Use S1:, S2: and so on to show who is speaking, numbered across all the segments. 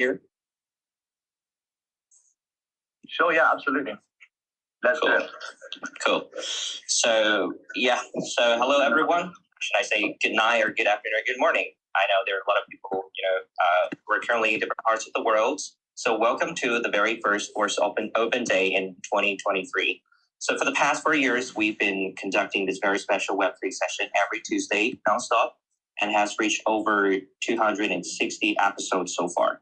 S1: here?
S2: Sure, yeah, absolutely. Let's do it.
S1: Cool. So hello everyone. Should I say good night or good afternoon or good morning? I know there are a lot of people, who are currently in different parts of the world. So welcome to the very first Force Open Day in 2023. So for the past 4 years, we've been conducting this very special Web3 session every Tuesday nonstop and has reached over 260 episodes so far.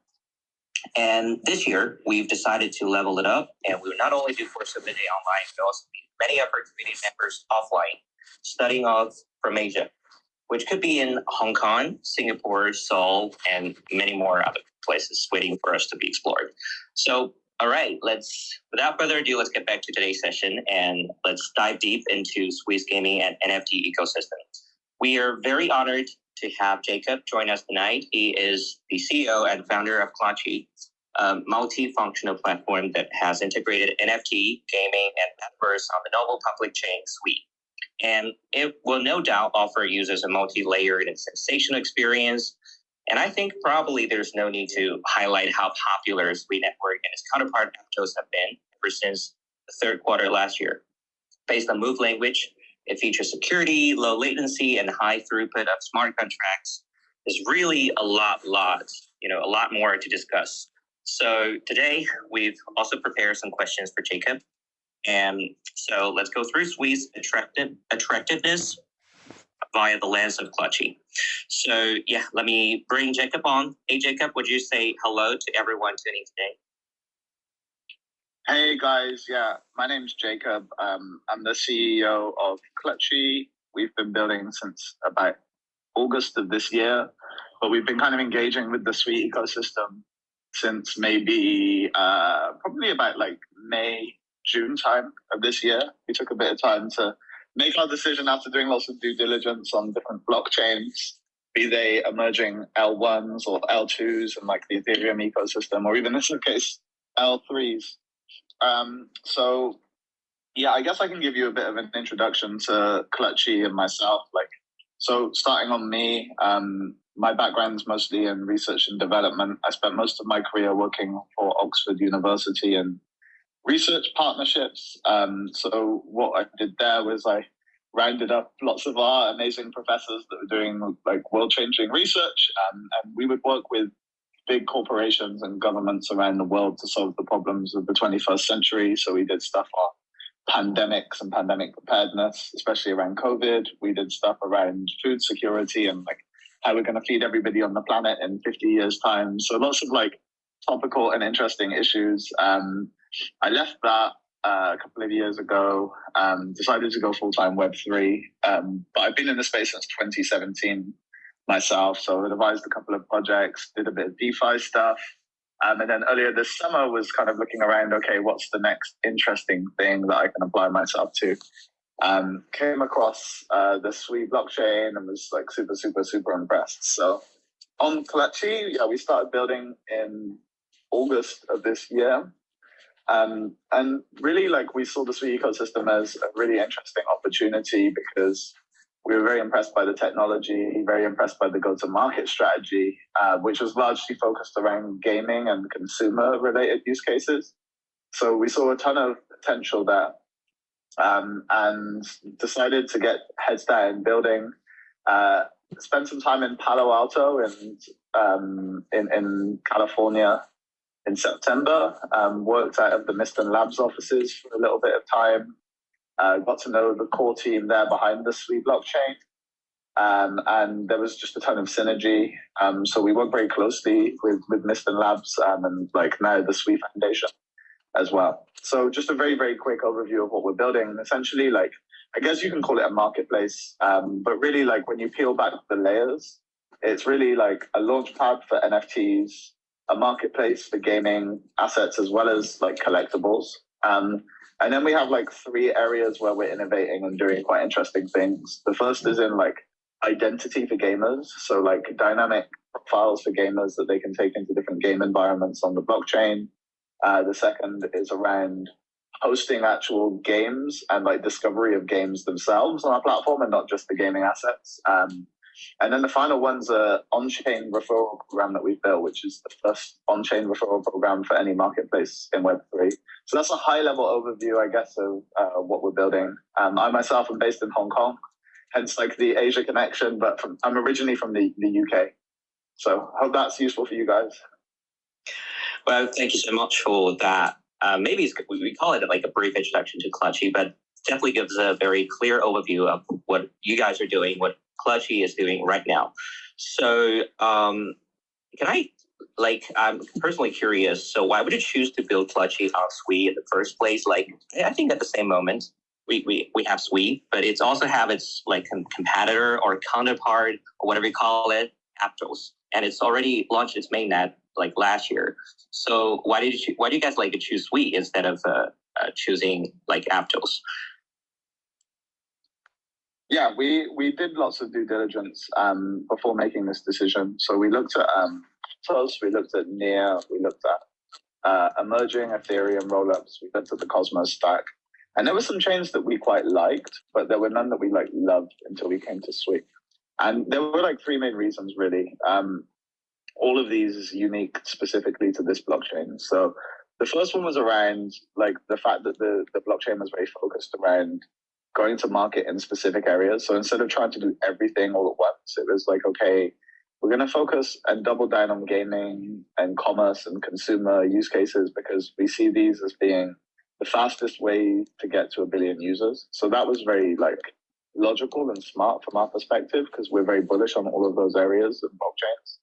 S1: And this year, we've decided to level it up, and we will not only do Force Open Day online, but also meet many of our community members offline, studying off from Asia, which could be in Hong Kong, Singapore, Seoul, and many more other places waiting for us to be explored. So, all right, without further ado, let's get back to today's session, and let's dive deep into Swiss gaming and NFT ecosystem. We are very honored to have Jacob join us tonight. He is the CEO and founder of Clutchy, a multifunctional platform that has integrated NFT, gaming, and Metaverse on the novel public chain Suite. And it will no doubt offer users a multi-layered and sensational experience. And I think probably there's no need to highlight how popular Suite Network and its counterpart Aptos have been ever since the third quarter last year. Based on Move language, it features security, low latency, and high throughput of smart contracts. There's really a lot more to discuss. So today, we've also prepared some questions for Jacob. And so let's go through Suite's attractiveness via the lens of Clutchy. So let me bring Jacob on. Hey, Jacob, would you say hello to everyone tuning today?
S3: Hey guys, my name's Jacob. I'm the CEO of Clutchy. We've been building since about August of this year, but we've been kind of engaging with the Suite ecosystem since maybe probably about like May, June time of this year. We took a bit of time to make our decision after doing lots of due diligence on different blockchains, be they emerging L1s or L2s and like the Ethereum ecosystem, or even in this case, L3s. I guess I can give you a bit of an introduction to Clutchy and myself. So starting on me, my background's mostly in research and development. I spent most of my career working for Oxford University and research partnerships. So what I did there was I rounded up lots of our amazing professors that were doing like world-changing research, and we would work with big corporations and governments around the world to solve the problems of the 21st century. So we did stuff on pandemics and pandemic preparedness, especially around COVID. We did stuff around food security and like how we're going to feed everybody on the planet in 50 years' time. So lots of like topical and interesting issues. I left that a couple of years ago, decided to go full-time Web3, but I've been in the space since 2017 myself. So I advised a couple of projects, did a bit of DeFi stuff. And then earlier this summer was kind of looking around, okay, what's the next interesting thing that I can apply myself to? Came across the Suite blockchain and was like super, super, super impressed. So on Clutchy, we started building in August of this year. And really like we saw the Suite ecosystem as a really interesting opportunity because we were very impressed by the technology, very impressed by the go-to-market strategy, which was largely focused around gaming and consumer-related use cases. So we saw a ton of potential there, and decided to get heads down building. Spent some time in Palo Alto and in California in September. Worked out of the Miston Labs offices for a little bit of time. Got to know the core team there behind the Suite blockchain. And there was just a ton of synergy. So we work very closely with Miston Labs and like now the Suite Foundation as well. So just a very, very quick overview of what we're building. Essentially, like, I guess you can call it a marketplace, but really like when you peel back the layers, it's really like a launchpad for NFTs, a marketplace for gaming assets, as well as like collectibles. And then we have like 3 areas where we're innovating and doing quite interesting things. The first is in like identity for gamers. So like dynamic profiles for gamers that they can take into different game environments on the blockchain. The second is around hosting actual games and like discovery of games themselves on our platform and not just the gaming assets. And then the final one's a on-chain referral program that we've built, which is the first on-chain referral program for any marketplace in Web3. So that's a high-level overview, I guess, of what we're building. I myself am based in Hong Kong, hence like the Asia connection, but I'm originally from the UK. So I hope that's useful for you guys.
S1: Well, thank you so much for that. Maybe we call it like a brief introduction to Clutchy, but definitely gives a very clear overview of what you guys are doing, what Clutchy is doing right now. So can I, like, I'm personally curious, so why would you choose to build Clutchy on Sui in the first place? Like, I think at the same moment, we have Sui, but it's also have its like competitor or counterpart or whatever you call it, Aptos, and it's already launched its mainnet like last year. So why do you guys like to choose Sui instead of choosing like Aptos?
S3: Yeah, we did lots of due diligence before making this decision. So we looked at Aptos, we looked at Near, we looked at emerging Ethereum rollups, we looked at the Cosmos stack. And there were some chains that we quite liked, but there were none that we like loved until we came to Sui. And there were like three main reasons really. All of these unique specifically to this blockchain. So the first one was around like the fact that the blockchain was very focused around going to market in specific areas. So instead of trying to do everything all at once, it was like, okay, we're going to focus and double down on gaming and commerce and consumer use cases because we see these as being the fastest way to get to 1 billion users. So that was very like logical and smart from our perspective because we're very bullish on all of those areas of blockchains.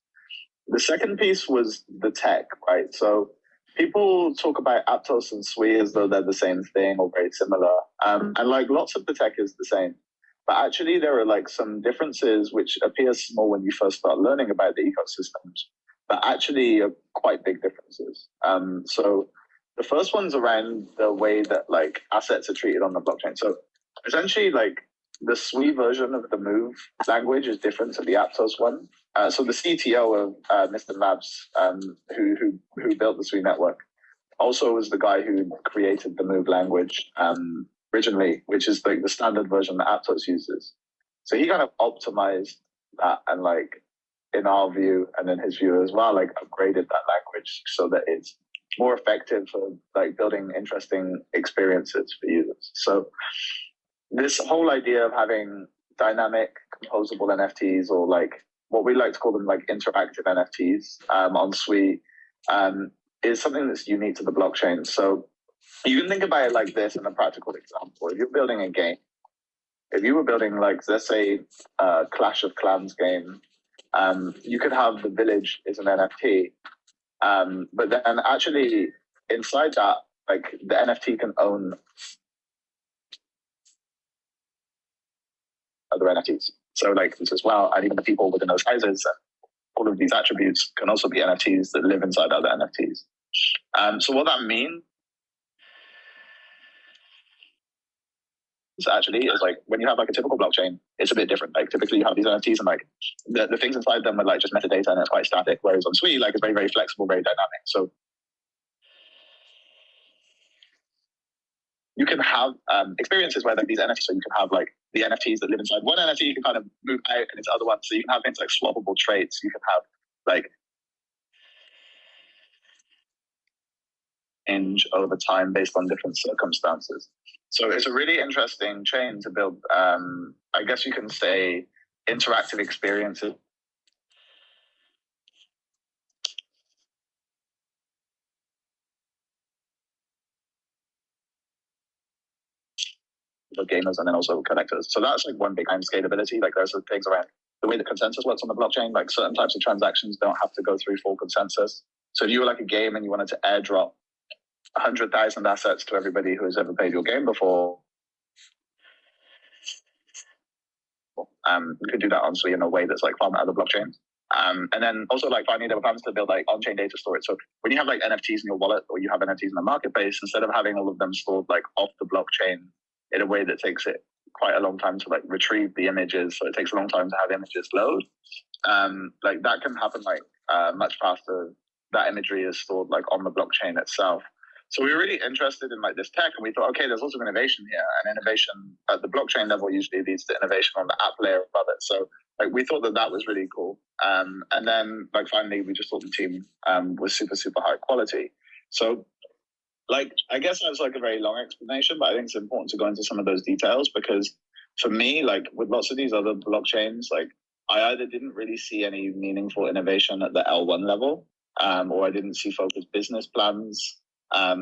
S3: The second piece was the tech, right? So people talk about Aptos and Sui as though they're the same thing or very similar. And like lots of the tech is the same. But actually there are like some differences which appear small when you first start learning about the ecosystems, but actually are quite big differences. So the first one's around the way that like assets are treated on the blockchain. So essentially like the Sui version of the Move language is different to the Aptos one. So the CTO of Mr. Labs, who built the Sui network, also was the guy who created the Move language originally, which is like the standard version that Aptos uses. So he kind of optimized that and like in our view and in his view as well, like upgraded that language so that it's more effective for like building interesting experiences for users. So this whole idea of having dynamic composable NFTs or like what we like to call them like interactive NFTs on Sui is something that's unique to the blockchain. So you can think about it like this in a practical example. If you're building a game, if you were building like, let's say, a Clash of Clans game, you could have the village is an NFT, but then actually inside that, like the NFT can own other NFTs. So like this as well, and even the people within those houses, all of these attributes can also be NFTs that live inside other NFTs. So what that means actually is like when you have like a typical blockchain, it's a bit different. Like typically you have these NFTs and like the things inside them are like just metadata and it's quite static. Whereas on Sui, like it's very, very flexible, very dynamic. So you can have experiences where like these NFTs, so you can have like the NFTs that live inside one NFT, you can kind of move out and into other ones. So you can have things like swappable traits. You can have like change over time based on different circumstances. So it's a really interesting chain to build, I guess you can say, interactive experiences. For gamers and then also collectors. So that's like one big time scalability. Like there's things around the way the consensus works on the blockchain, like certain types of transactions don't have to go through full consensus. So if you were like a game and you wanted to airdrop 100,000 assets to everybody who has ever played your game before, you could do that on Sui in a way that's like far other blockchains. And then also like finally there were plans to build like on-chain data storage. So when you have like NFTs in your wallet or you have NFTs in the marketplace, instead of having all of them stored like off the blockchain in a way that takes it quite a long time to like retrieve the images, so it takes a long time to have images load, like that can happen like much faster. That imagery is stored like on the blockchain itself. So we were really interested in like this tech, and we thought, okay, there's lots of innovation here, and innovation at the blockchain level usually leads to innovation on the app layer above it. So like we thought that was really cool. And then like finally we just thought the team was super, super high quality. So like, I guess that's like a very long explanation, but I think it's important to go into some of those details because for me, like with lots of these other blockchains, like I either didn't really see any meaningful innovation at the L1 level, or I didn't see focused business plans.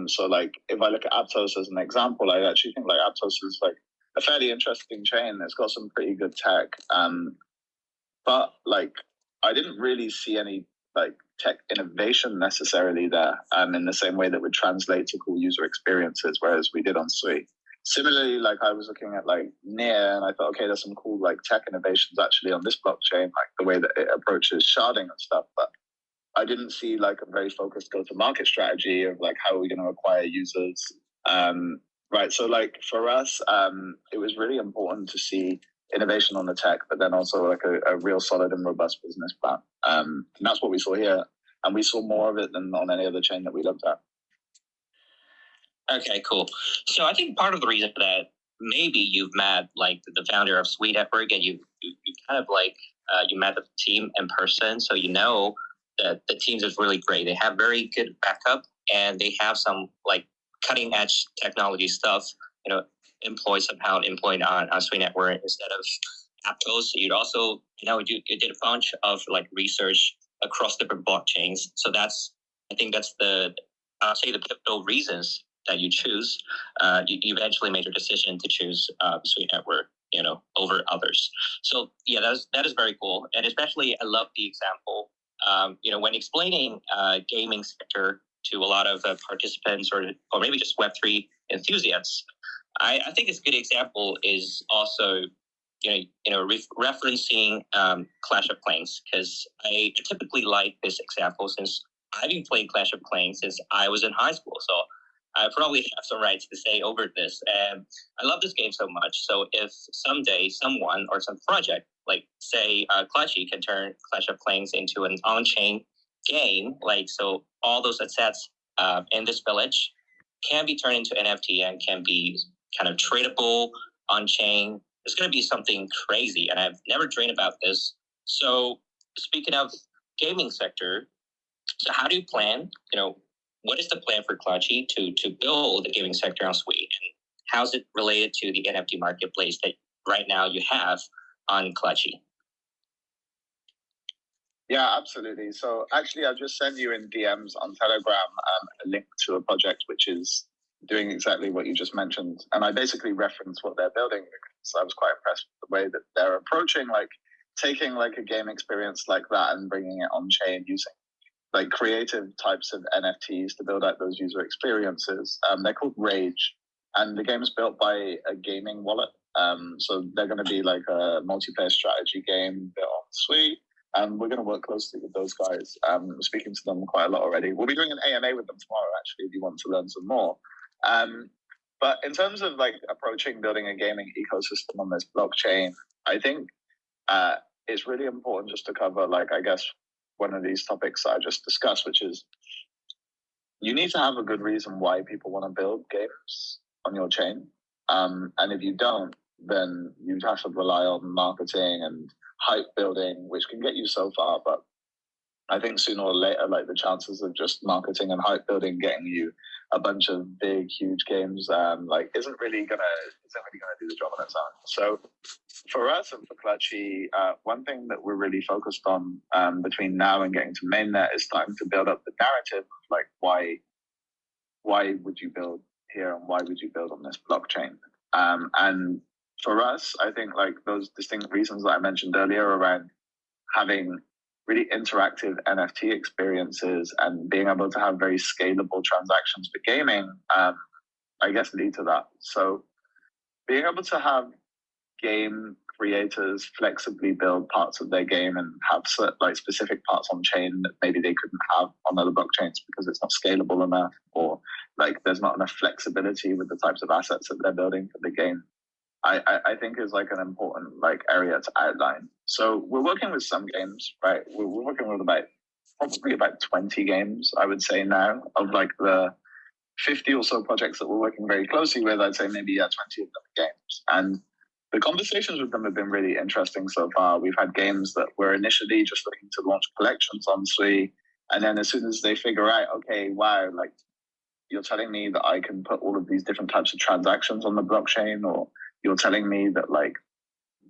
S3: So like if I look at Aptos as an example, I actually think like Aptos is like a fairly interesting chain. It's got some pretty good tech. But like I didn't really see any like tech innovation necessarily there, in the same way that would translate to cool user experiences, whereas we did on Sui. Similarly, like I was looking at like Near, and I thought, okay, there's some cool like tech innovations actually on this blockchain, like the way that it approaches sharding and stuff. But I didn't see like a very focused go-to-market strategy of like how are we going to acquire users. Right. So like for us, it was really important to see innovation on the tech, but then also like a real solid and robust business plan. And that's what we saw here. And we saw more of it than on any other chain that we looked at.
S1: Okay, cool. So I think part of the reason for that, maybe you've met like the founder of Sweet Network, and you kind of like you met the team in person, so you know that the teams is really great. They have very good backup, and they have some like cutting edge technology stuff. You know, employed on Sweet Network instead of Aptos. You'd also you did a bunch of like research across different blockchains. So I think that's I'll say the pivotal reasons that you choose. You eventually made your decision to choose Sweet Network, over others. So yeah, that is very cool, and especially I love the example. When explaining gaming sector to a lot of participants or maybe just Web3 enthusiasts, I think it's a good example is also referencing Clash of Clans, because I typically like this example since I've been playing Clash of Clans since I was in high school. So I probably have some rights to say over this. And I love this game so much. So if someday someone or some project, like say Clutchy, can turn Clash of Clans into an on-chain game, like so all those assets in this village can be turned into NFT and can be kind of tradable on-chain. It's going to be something crazy, and I've never dreamed about this. So speaking of gaming sector, so how do you plan, what is the plan for Clutchy to build the gaming sector on Sui? And how's it related to the NFT marketplace that right now you have on Clutchy?
S3: Yeah, absolutely. So actually, I've just sent you in DMs on Telegram a link to a project which is doing exactly what you just mentioned. And I basically referenced what they're building because I was quite impressed with the way that they're approaching, like taking like a game experience like that and bringing it on chain using like creative types of NFTs to build out those user experiences. They're called Rage, and the game is built by a gaming wallet. So they're going to be like a multiplayer strategy game built on Sui. And we're going to work closely with those guys. We're speaking to them quite a lot already. We'll be doing an AMA with them tomorrow, actually, if you want to learn some more. But in terms of like approaching building a gaming ecosystem on this blockchain, I think it's really important just to cover, like, I guess, one of these topics I just discussed, which is you need to have a good reason why people want to build games on your chain. And if you don't, then you have to rely on marketing and hype building, which can get you so far. But I think sooner or later, like the chances of just marketing and hype building getting you a bunch of big, huge games, isn't really gonna do the job on its own. So for us and for Clutchy, one thing that we're really focused on between now and getting to mainnet is starting to build up the narrative of like why would you build here and why would you build on this blockchain? And for us, I think like those distinct reasons that I mentioned earlier around having really interactive NFT experiences and being able to have very scalable transactions for gaming, I guess lead to that. So being able to have game creators flexibly build parts of their game and have like specific parts on chain that maybe they couldn't have on other blockchains because it's not scalable enough, or like there's not enough flexibility with the types of assets that they're building for the game, I think is like an important like area to outline. So we're working with some games, right? We're working with probably about 20 games, I would say now, of like the 50 or so projects that we're working very closely with. I'd say maybe 20 of them are games. And the conversations with them have been really interesting so far. We've had games that were initially just looking to launch collections on Sui. And then as soon as they figure out, okay, wow, like you're telling me that I can put all of these different types of transactions on the blockchain, or you're telling me that like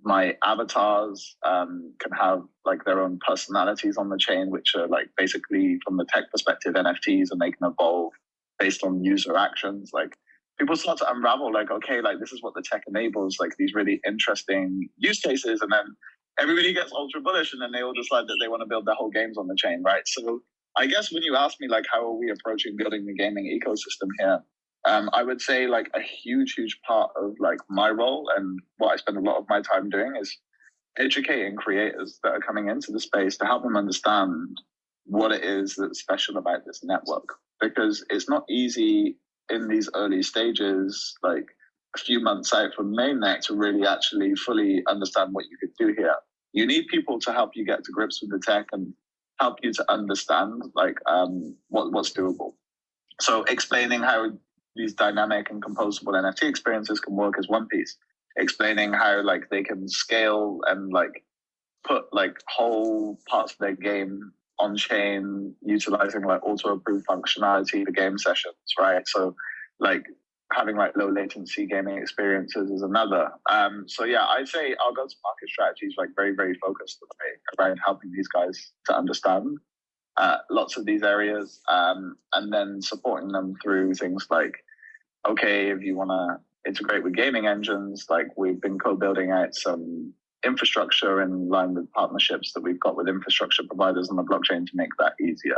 S3: my avatars can have like their own personalities on the chain, which are like basically from the tech perspective NFTs, and they can evolve based on user actions. Like people start to unravel like, okay, like this is what the tech enables, like these really interesting use cases. And then everybody gets ultra bullish, and then they all decide that they want to build their whole games on the chain, right? So I guess when you ask me like how are we approaching building the gaming ecosystem here, I would say like a huge part of like my role and what I spend a lot of my time doing is educating creators that are coming into the space to help them understand what it is that's special about this network. Because it's not easy in these early stages, like a few months out from mainnet, to really actually fully understand what you could do here. You need people to help you get to grips with the tech and help you to understand like what's doable. So explaining how these dynamic and composable NFT experiences can work is one piece. Explaining how like they can scale and like put like whole parts of their game on chain, utilizing like auto approve functionality for game sessions, right? So like having like low latency gaming experiences is another. So yeah, I'd say our go-to-market strategy is like very focused around helping these guys to understand lots of these areas, and then supporting them through things like, okay, if you want to integrate with gaming engines, like we've been co-building out some infrastructure in line with partnerships that we've got with infrastructure providers on the blockchain to make that easier.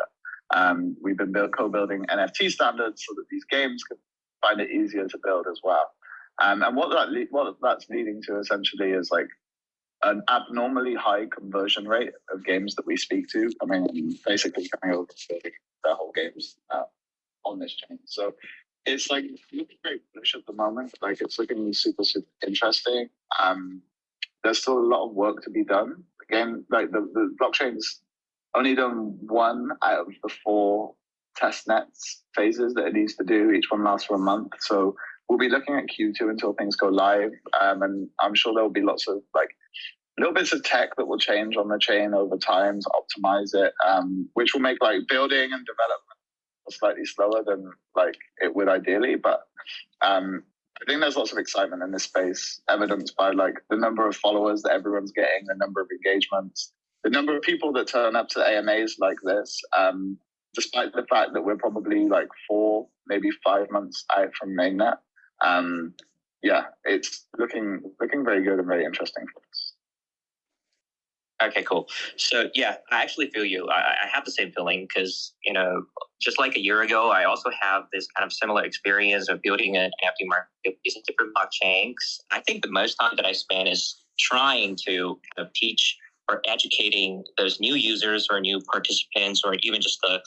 S3: We've been co-building NFT standards so that these games can find it easier to build as well. And what that's leading to essentially is like an abnormally high conversion rate of games that we speak to coming over to building their whole games on this chain. So it's like looking very bullish at the moment. Like it's looking super interesting. There's still a lot of work to be done. Again, like the blockchain's only done 1 out of the 4 test nets phases that it needs to do. Each one lasts for a month. So we'll be looking at Q2 until things go live. And I'm sure there'll be lots of like little bits of tech that will change on the chain over time to optimize it, which will make like building and development slightly slower than like it would ideally. But I think there's lots of excitement in this space, evidenced by like the number of followers that everyone's getting, the number of engagements, the number of people that turn up to AMAs like this, despite the fact that we're probably like 4, maybe 5 months out from mainnet. Yeah, it's looking very good and very interesting for us.
S1: Okay, cool. So yeah, I actually feel you. I have the same feeling because, just like a year ago, I also have this kind of similar experience of building an NFT marketplace in different blockchains. I think the most time that I spend is trying to kind of teach or educating those new users or new participants, or even just a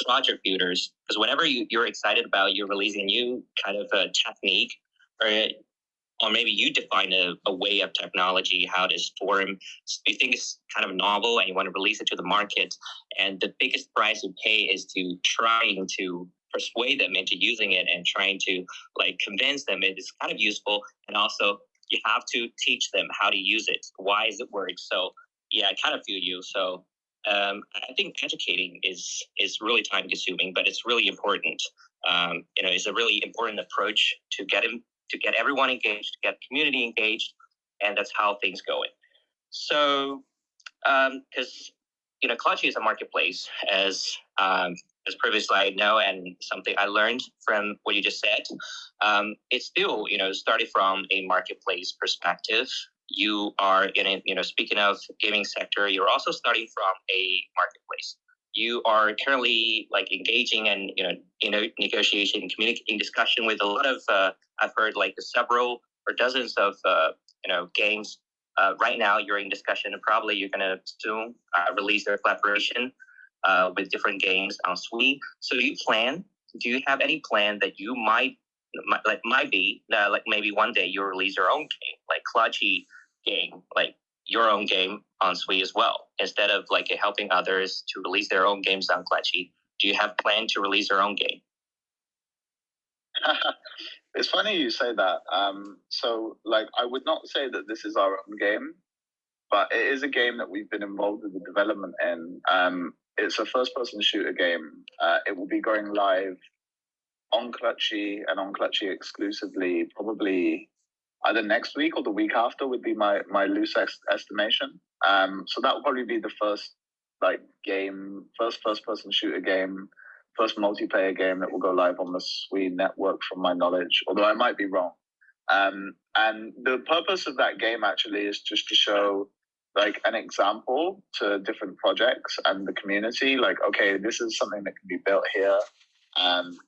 S1: project builders. Because whenever you're excited about you're releasing a new kind of a technique, or maybe you define a way of technology, how this form, you think it's kind of novel and you want to release it to the market. And the biggest price you pay is to trying to persuade them into using it and trying to convince them it is kind of useful. And also you have to teach them how to use it. Why does it work? So yeah, I kind of feel you. So I think educating is really time consuming, but it's really important. It's a really important approach to get everyone engaged, to get community engaged, and that's how things going. So, because Clutchy is a marketplace, as previously I know, and something I learned from what you just said. It's still started from a marketplace perspective. You are speaking of gaming sector, you're also starting from a marketplace. You are currently engaging and negotiation, communicating, discussion with a lot of I've heard several or dozens of games. Right now you're in discussion, and probably you're gonna soon release their collaboration with different games on Sui. So do you have any plan that you might be maybe one day you'll release your own game, like Clutchy game, your own game on Sui as well, instead of helping others to release their own games on Clutchy? Do you have plan to release your own game?
S3: It's funny you say that. So like, I would not say that this is our own game, but it is a game that we've been involved with the development in. It's a first-person shooter game. It will be going live on Clutchy and on Clutchy exclusively, probably either next week or the week after would be my loose estimation. So that will probably be the first first-person shooter game, first multiplayer game that will go live on the Sui network, from my knowledge. Although I might be wrong. And the purpose of that game actually is just to show like an example to different projects and the community. Like, okay, this is something that can be built here.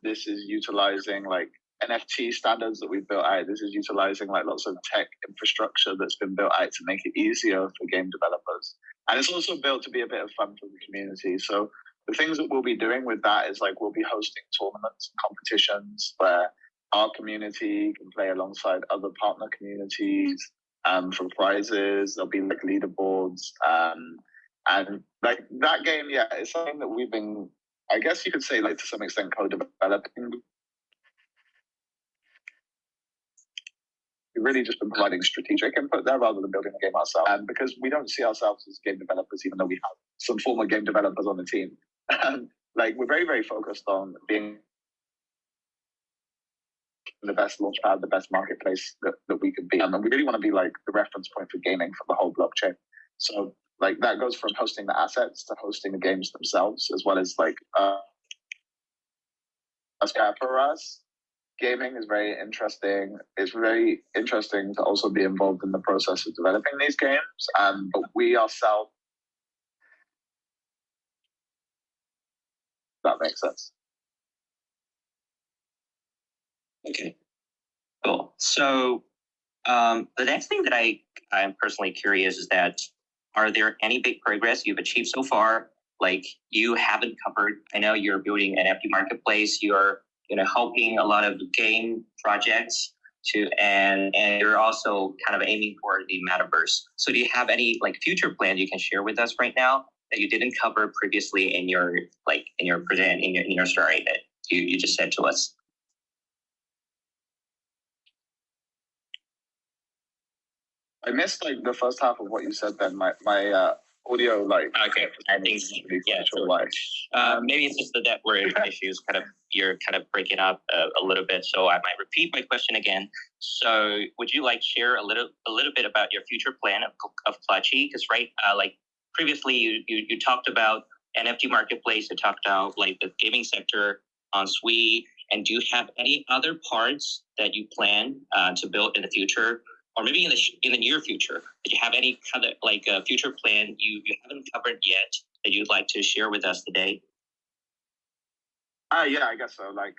S3: This is utilizing like NFT standards that we've built out. This is utilizing like lots of tech infrastructure that's been built out to make it easier for game developers. And it's also built to be a bit of fun for the community. So the things that we'll be doing with that is like we'll be hosting tournaments and competitions where our community can play alongside other partner communities for prizes. There'll be like leaderboards. And like that game, yeah, it's something that we've been, I guess you could say, like to some extent, co-developing. We've really just been providing strategic input there rather than building the game ourselves. And because we don't see ourselves as game developers, even though we have some former game developers on the team, like we're very, very focused on being the best launchpad, the best marketplace that we could be. And we really want to be like the reference point for gaming for the whole blockchain. So like that goes from hosting the assets to hosting the games themselves, as well as like for us, gaming is very interesting. It's very interesting to also be involved in the process of developing these games. But we ourselves, that makes sense.
S1: Okay, cool. So the next thing that I'm personally curious is that, are there any big progress you've achieved so far? Like you haven't covered, I know you're building an NFT marketplace, you're helping a lot of game projects and you're also kind of aiming for the metaverse. So do you have any like future plans you can share with us right now that you didn't cover previously in your story that you just said to us?
S3: I missed like the first half of what you said. Then my audio like.
S1: Okay, I think yeah.
S3: Sure why.
S1: Maybe it's just the network issues. You're kind of breaking up a little bit, so I might repeat my question again. So, would you like share a little bit about your future plan of Clutchy? Because like previously you talked about NFT marketplace. You talked about like the gaming sector on Sui. And do you have any other parts that you plan to build in the future? Or maybe in the near future, do you have any kind of like a future plan you haven't covered yet that you'd like to share with us today?
S3: Yeah, I guess so. Like,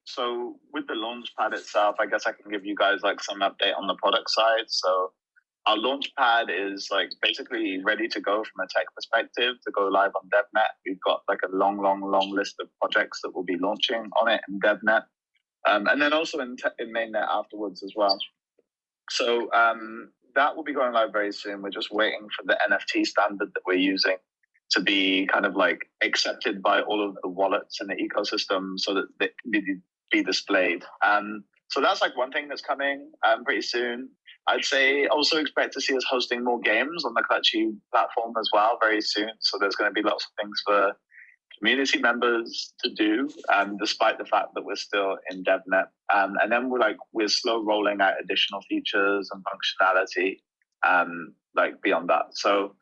S3: so with the launchpad itself, I guess I can give you guys like some update on the product side. So our launchpad is like basically ready to go from a tech perspective to go live on DevNet. We've got like a long list of projects that will be launching on it in DevNet, and then also in mainnet afterwards as well. So that will be going live very soon. We're just waiting for the NFT standard that we're using to be kind of like accepted by all of the wallets in the ecosystem so that it can be displayed. So that's like one thing that's coming pretty soon. I'd say also expect to see us hosting more games on the Clutchy platform as well very soon. So there's going to be lots of things for community members to do, despite the fact that we're still in DevNet. And then we're slow rolling out additional features and functionality, like beyond that. So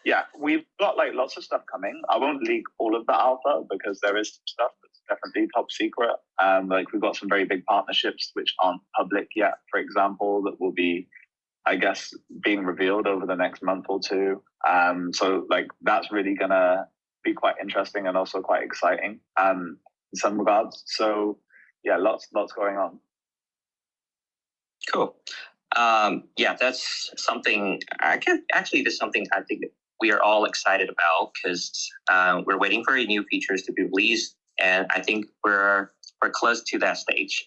S3: yeah, we've got like lots of stuff coming. I won't leak all of the alpha because there is some stuff that's definitely top secret. Like we've got some very big partnerships which aren't public yet, for example, that will be, I guess, being revealed over the next month or two. So like that's really gonna be quite interesting and also quite exciting in some regards. So yeah, lots going on.
S1: Cool. Yeah, that's something this is something I think we are all excited about because we're waiting for new features to be released, and I think we're close to that stage.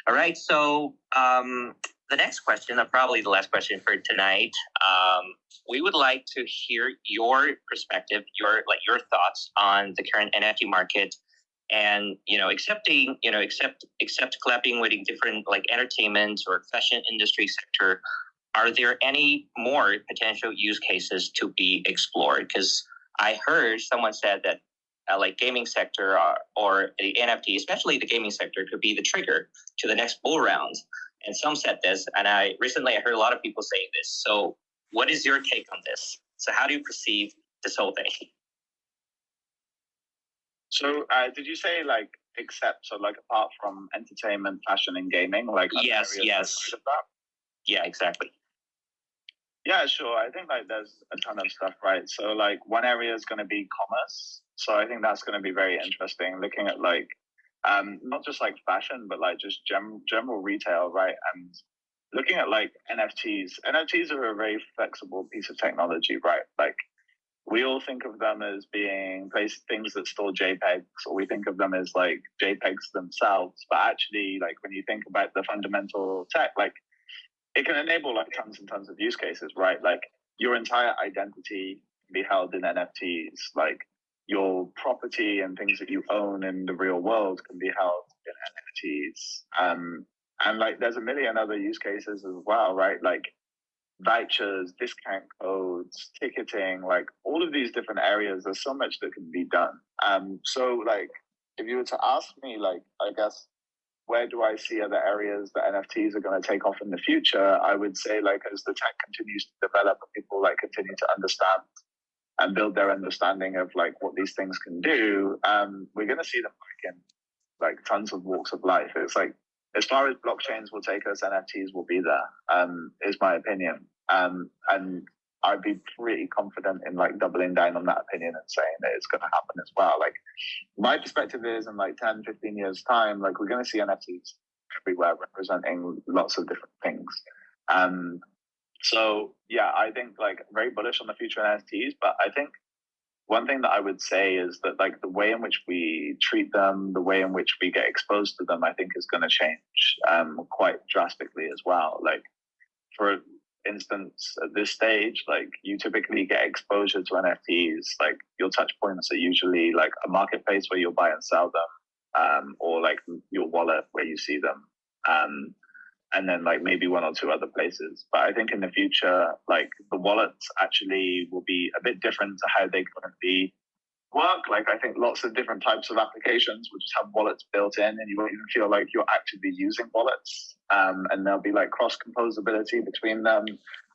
S1: All right, so the next question, probably the last question for tonight, we would like to hear your perspective, your thoughts on the current NFT market and except collaborating with different like entertainment or fashion industry sector, are there any more potential use cases to be explored? Because I heard someone said that like gaming sector or the NFT, especially the gaming sector, could be the trigger to the next bull round. And some said this, and I heard a lot of people saying this. So what is your take on this? So how do you perceive this whole thing?
S3: So did you say like except, so like apart from entertainment, fashion and gaming, like
S1: yes. Yeah, exactly.
S3: Yeah, sure. I think like there's a ton of stuff, right? So like one area is going to be commerce. So I think that's going to be very interesting, looking at like not just like fashion, but like just general retail, right? And looking at like NFTs. NFTs are a very flexible piece of technology, right? Like we all think of them as being things that store JPEGs, or we think of them as like JPEGs themselves. But actually, like when you think about the fundamental tech, like it can enable like tons and tons of use cases, right? Like your entire identity can be held in NFTs. Like your property and things that you own in the real world can be held in NFTs. And like there's a million other use cases as well, right? Like vouchers, discount codes, ticketing, like all of these different areas. There's so much that can be done. So like if you were to ask me, like I guess where do I see other areas that NFTs are going to take off in the future? I would say like as the tech continues to develop and people like continue to understand and build their understanding of like what these things can do, we're going to see them like in like tons of walks of life. It's like as far as blockchains will take us, NFTs will be there, is my opinion. And I'd be pretty confident in like doubling down on that opinion and saying that it's going to happen as well. Like my perspective is in like 10, 15 years time, like we're going to see NFTs everywhere representing lots of different things. So yeah, I think like very bullish on the future of NFTs, but I think one thing that I would say is that like the way in which we treat them, the way in which we get exposed to them, I think is going to change quite drastically as well. Like for instance, at this stage, like you typically get exposure to NFTs. Like your touch points are usually like a marketplace where you'll buy and sell them, or like your wallet where you see them. And then like maybe one or two other places. But I think in the future, like the wallets actually will be a bit different to how they currently work. Like I think lots of different types of applications will just have wallets built in, and you won't even feel like you're actively using wallets. And there'll be like cross composability between them.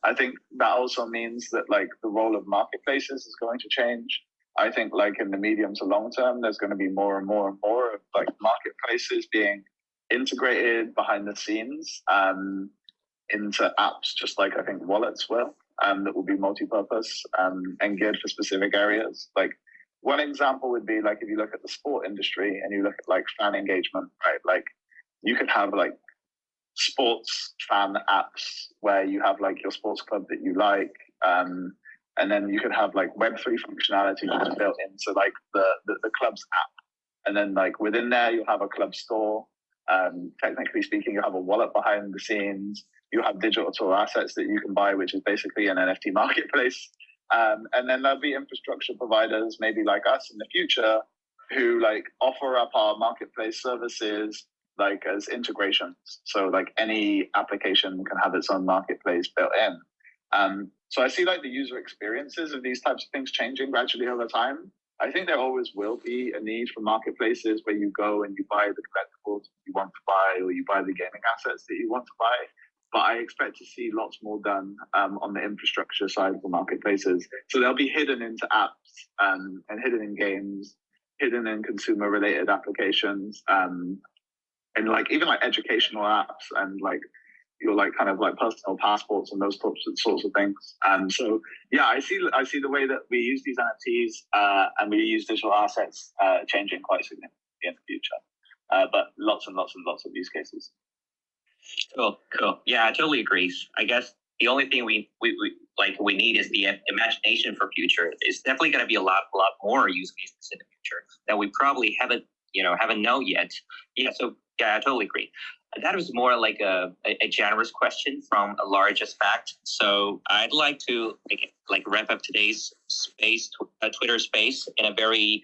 S3: I think that also means that like the role of marketplaces is going to change. I think like in the medium to long term, there's going to be more and more and more of like marketplaces being integrated behind the scenes into apps, just like I think wallets will, that will be multi-purpose and geared for specific areas. Like one example would be like if you look at the sport industry and you look at like fan engagement, right? Like you could have like sports fan apps where you have like your sports club that you like, and then you could have like Web3 functionality built into like the club's app, and then like within there you'll have a club store. Technically speaking, you have a wallet behind the scenes. You have digital assets that you can buy, which is basically an NFT marketplace. And then there'll be infrastructure providers, maybe like us in the future, who like offer up our marketplace services like as integrations. So like any application can have its own marketplace built in. So I see like the user experiences of these types of things changing gradually over time. I think there always will be a need for marketplaces where you go and you buy the collectibles you want to buy, or you buy the gaming assets that you want to buy. But I expect to see lots more done on the infrastructure side of the marketplaces. So they'll be hidden into apps and hidden in games, hidden in consumer-related applications, and like even like educational apps and like your like kind of like personal passports and those sorts of things. So yeah, I see the way that we use these NFTs and we use digital assets changing quite significantly in the future. But lots and lots and lots of use cases.
S1: Cool. Yeah, I totally agree. I guess the only thing we need is the imagination for future. It's definitely going to be a lot more use cases in the future that we probably haven't known yet. Yeah. So yeah, I totally agree. That was more like a generous question from a largest fact. So I'd like to like wrap up today's space, Twitter space, in a very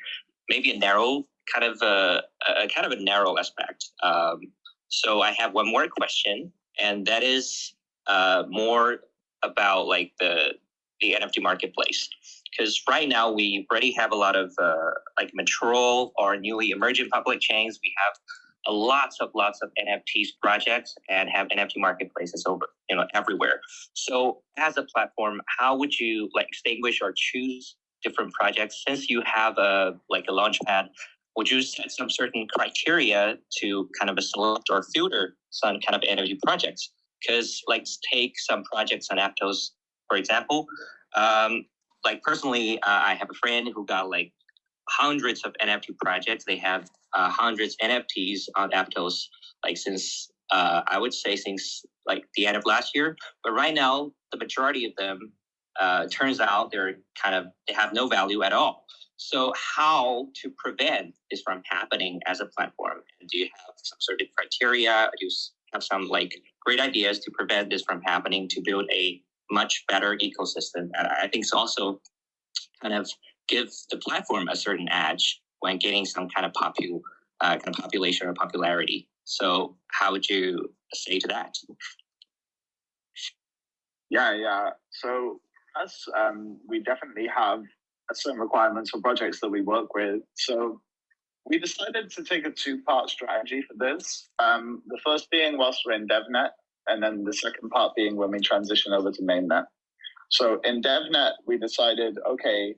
S1: maybe a narrow kind of a narrow aspect. So I have one more question, and that is more about like the NFT marketplace. Because right now we already have a lot of like mature or newly emerging public chains. We have lots of NFTs projects and have NFT marketplaces over everywhere. So as a platform, how would you like distinguish or choose different projects? Since you have a launch pad, would you set some certain criteria to kind of select or filter some kind of NFT projects? Because let's take some projects on Aptos, for example. Like personally, I have a friend who got like hundreds of NFT projects. They have hundreds NFTs on Aptos, like since I would say since like the end of last year. But right now, the majority of them turns out they have no value at all. So how to prevent this from happening as a platform? Do you have some sort of criteria? Do you have some like great ideas to prevent this from happening, to build a much better ecosystem? And I think it's also kind of give the platform a certain edge when getting some kind of population or popularity. So how would you say to that?
S3: Yeah. So us, we definitely have certain requirements for projects that we work with. So we decided to take a two-part strategy for this. The first being whilst we're in DevNet, and then the second part being when we transition over to mainnet. So in DevNet, we decided, okay,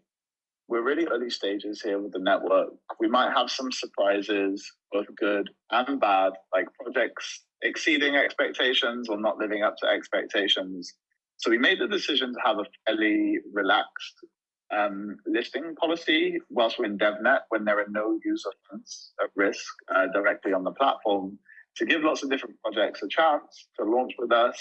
S3: we're really early stages here with the network. We might have some surprises, both good and bad, like projects exceeding expectations or not living up to expectations. So we made the decision to have a fairly relaxed listing policy whilst we're in DevNet, when there are no user funds at risk directly on the platform, to give lots of different projects a chance to launch with us,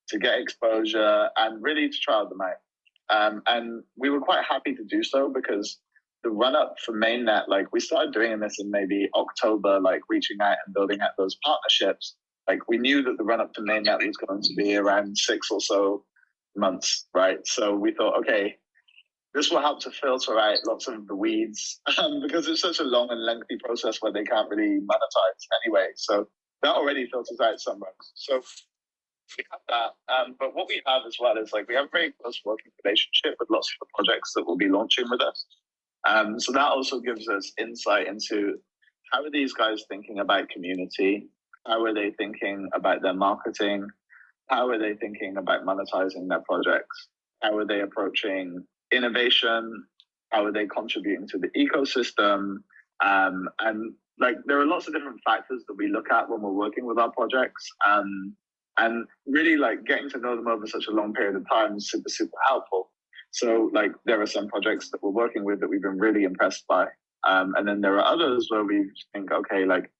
S3: to get exposure, and really to try them out. And we were quite happy to do so, because the run up for mainnet, like we started doing this in maybe October, like reaching out and building out those partnerships. Like we knew that the run up to mainnet was going to be around 6 or so months, right? So we thought, okay, this will help to filter out lots of the weeds because it's such a long and lengthy process where they can't really monetize anyway. So that already filters out some bugs. So we have that. But what we have as well is like we have a very close working relationship with lots of the projects that will be launching with us. So that also gives us insight into how are these guys thinking about community? How are they thinking about their marketing? How are they thinking about monetizing their projects? How are they approaching innovation? How are they contributing to the ecosystem? And like there are lots of different factors that we look at when we're working with our projects. And really like getting to know them over such a long period of time is super, super helpful. So like there are some projects that we're working with that we've been really impressed by. And then there are others where we think, okay, like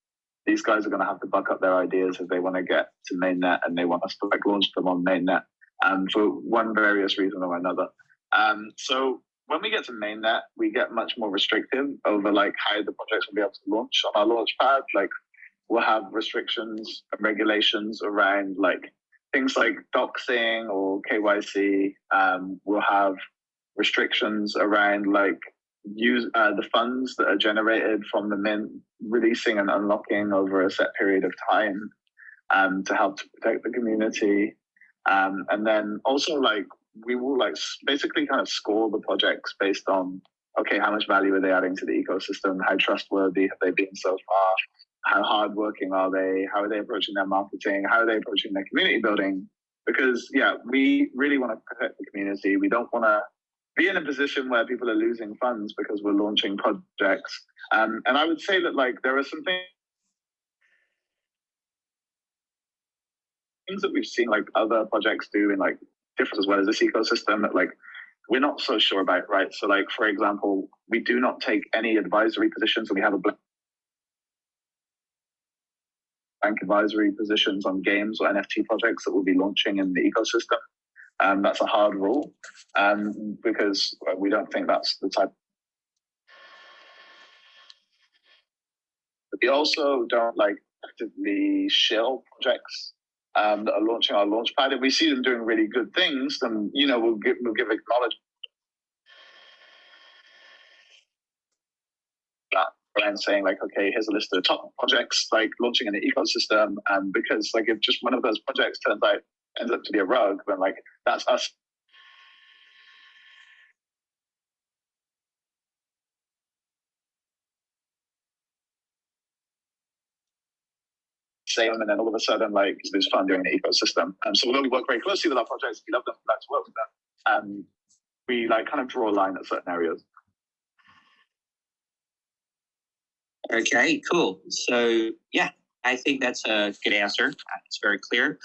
S3: these guys are going to have to buck up their ideas if they want to get to mainnet and they want us to like launch them on mainnet for one various reason or another. So when we get to mainnet, we get much more restrictive over like how the projects will be able to launch on our launch pad. Like we'll have restrictions and regulations around like things like doxing or KYC. We'll have restrictions around like the funds that are generated from the mint releasing and unlocking over a set period of time to help to protect the community. And then also like we will like basically kind of score the projects based on, okay, how much value are they adding to the ecosystem? How trustworthy have they been so far? How hardworking are they? How are they approaching their marketing? How are they approaching their community building? Because yeah, we really want to protect the community. We don't want to be in a position where people are losing funds because we're launching projects. And I would say that like there are some things that we've seen like other projects do in like different as well as this ecosystem that like we're not so sure about, right? So like for example, we do not take any advisory positions, and we have a blank advisory positions on games or NFT projects that will be launching in the ecosystem. That's a hard rule because we don't think that's the type. But we also don't like actively shill projects that are launching our launchpad. If we see them doing really good things, then we'll give acknowledgement. and saying like, okay, here's a list of the top projects like launching in the ecosystem. And because like if just one of those projects ends up to be a rug, then like that's us same, and then all of a sudden like there's fun doing the ecosystem. And so although we work very closely with our projects, we love them, we like to work with them. We like kind of draw a line at certain areas.
S1: Okay, cool. So yeah, I think that's a good answer. It's very clear.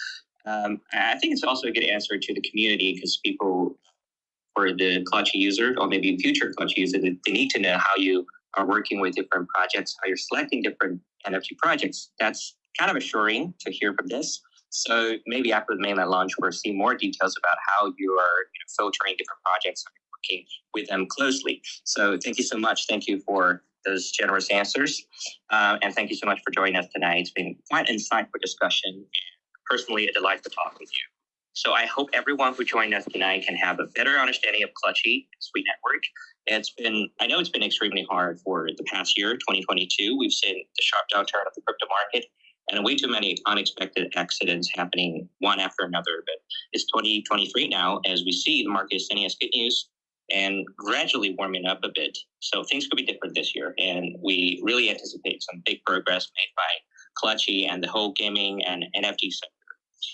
S1: I think it's also a good answer to the community because people, for the Clutchy user or maybe future Clutchy user, they need to know how you are working with different projects, how you're selecting different NFT projects. That's kind of assuring to hear from this. So maybe after the mainnet launch, we'll see more details about how you are filtering different projects and working with them closely. So thank you so much. Thank you for those generous answers. And thank you so much for joining us tonight. It's been quite an insightful discussion. Personally, a delight to talk with you. So I hope everyone who joined us tonight can have a better understanding of Clutchy Sweet Network. I know it's been extremely hard for the past year, 2022. We've seen the sharp downturn of the crypto market and way too many unexpected accidents happening one after another. But it's 2023 now, as we see the market is sending us good news and gradually warming up a bit. So things could be different this year. And we really anticipate some big progress made by Clutchy and the whole gaming and NFT sector.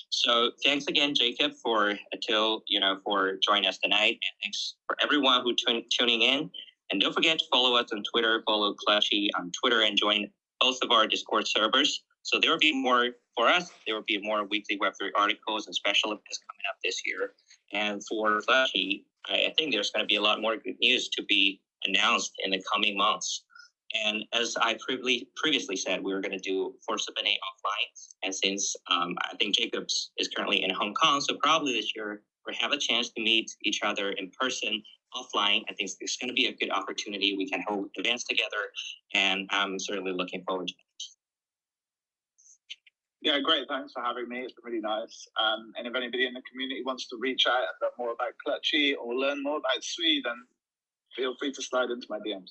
S1: So thanks again, Jacob, for joining us tonight. And thanks for everyone who tuning in. And don't forget to follow us on Twitter, follow Clutchy on Twitter, and join both of our Discord servers. So there will be more for us. There will be more weekly Web3 articles and special events coming up this year. And for Clutchy, I think there's going to be a lot more good news to be announced in the coming months. And as I previously said, we were going to do Force of an A offline. And since I think Jacobs is currently in Hong Kong, so probably this year we'll have a chance to meet each other in person offline. I think it's going to be a good opportunity. We can hold events together, and I'm certainly looking forward to it.
S3: Yeah, great. Thanks for having me. It's been really nice. And if anybody in the community wants to reach out and learn more about Clutchy or learn more about Sui, then feel free to slide into my DMs.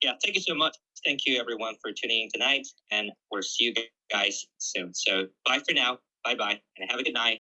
S1: Yeah, thank you so much. Thank you, everyone, for tuning in tonight, and we'll see you guys soon. So bye for now. Bye-bye, and have a good night.